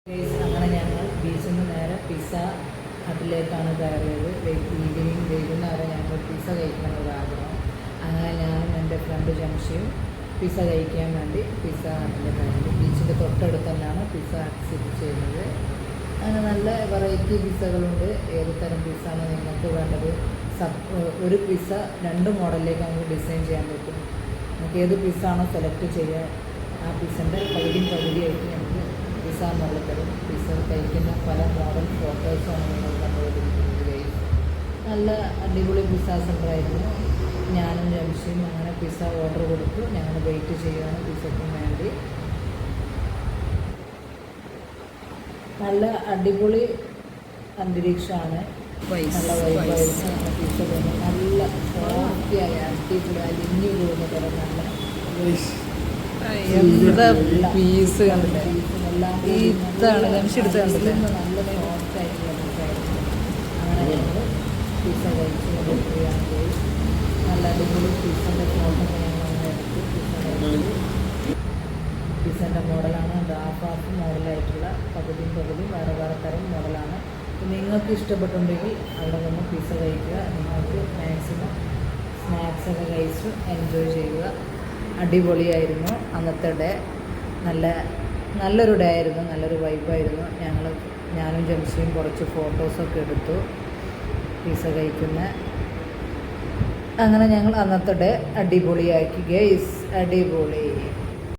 അങ്ങനെ ഞങ്ങൾ ബീച്ചിൽ നിന്ന് നേരെ പിസ്സ ഹട്ടിലേക്കാണ് കയറിയത്. വൈകുന്നേരം ഞങ്ങൾ പിസ്സ കഴിക്കണമെന്നൊരു ആഗ്രഹം. അങ്ങനെ ഞാനും എൻ്റെ ഫ്രണ്ട് ജംഷിയും പിസ്സ കഴിക്കാൻ വേണ്ടി പിസ്സ ഹട്ടിൽ കയറി. ബീച്ചിൻ്റെ തൊട്ടടുത്ത് തന്നെയാണ് പിസ്സ ഹട്ട് സ്ഥിതി ചെയ്യുന്നത്. അങ്ങനെ നല്ല വെറൈറ്റി പിസ്സകളുണ്ട്. ഏത് തരം പിസ്സയാണ് നിങ്ങൾക്ക് വേണ്ടത്? ഒരു പിസ്സ 2 മോഡലിലേക്ക് നമുക്ക് ഡിസൈൻ ചെയ്യാൻ പറ്റും. നമുക്ക് ഏത് പിസ്സ ആണോ സെലക്ട് ചെയ്യുക, ആ പിസ്സൻ്റെ പകുതിയായിട്ട് നമുക്ക് പിസ്സ എന്നുള്ളത് തരും. പിസ്സ കഴിക്കുന്ന പല മോഡൽ ഫോട്ടോസാണ് നിങ്ങൾ കണ്ടുകൊണ്ടിരിക്കുന്നത്. നല്ല അടിപൊളി പിസ്സ സെൻ്ററായിരുന്നു. ഞാനും ജംഷിയും അങ്ങനെ പിസ്സ ഓർഡർ കൊടുത്തു. ഞങ്ങൾ വെയിറ്റ് ചെയ്യുകയാണ് പിസ്സയ്ക്കും വേണ്ടി. നല്ല അടിപൊളി അന്തരീക്ഷമാണ്. നല്ല വൈബായിരുന്നു. പിസ്സ തോന്നുന്നു നല്ല സോഫ്റ്റിയായ അടിപൊളി അലിഞ്ഞു പോകുന്ന തരം നല്ല എന്താ പീസ് കണ്ടില്ലേ? ഇതാണ് ജംഷെടുത്ത് കണ്ടില്ലേ? നല്ല സോഫ്റ്റ് ആയിട്ടുള്ള പിസ്സായിരുന്നു. അങ്ങനെ ഞങ്ങൾ പിസ്സ കഴിച്ച് കൊടുക്കുകയാണ്. നല്ല അടിപൊളി പിസ്സൻ്റെ ഫോട്ടോ ഞങ്ങൾ അങ്ങനെ എടുത്ത് പിസ്സൻ്റെ മോഡലാണ്. അത് ഹാഫ് മോഡലായിട്ടുള്ള പകുതിയും വേറെ തരം മോഡലാണ്. നിങ്ങൾക്ക് ഇഷ്ടപ്പെട്ടുണ്ടെങ്കിൽ അവിടെ നിന്ന് പിസ്സ കഴിക്കുക. നിങ്ങൾക്ക് മാക്സിമം സ്നാക്സൊക്കെ കഴിച്ച് എൻജോയ് ചെയ്യുക. അടിപൊളിയായിരുന്നു അന്നത്തെ ഡേ. നല്ലൊരു ഡേ ആയിരുന്നു. നല്ലൊരു വൈബായിരുന്നു. ഞാനും ജംഷിയും കുറച്ച് ഫോട്ടോസൊക്കെ എടുത്തു പിസ്സ കഴിക്കുന്ന. അങ്ങനെ ഞങ്ങൾ അന്നത്തെ ഡേ അടിപൊളിയാക്കി ഗൈസ്. അടിപൊളി.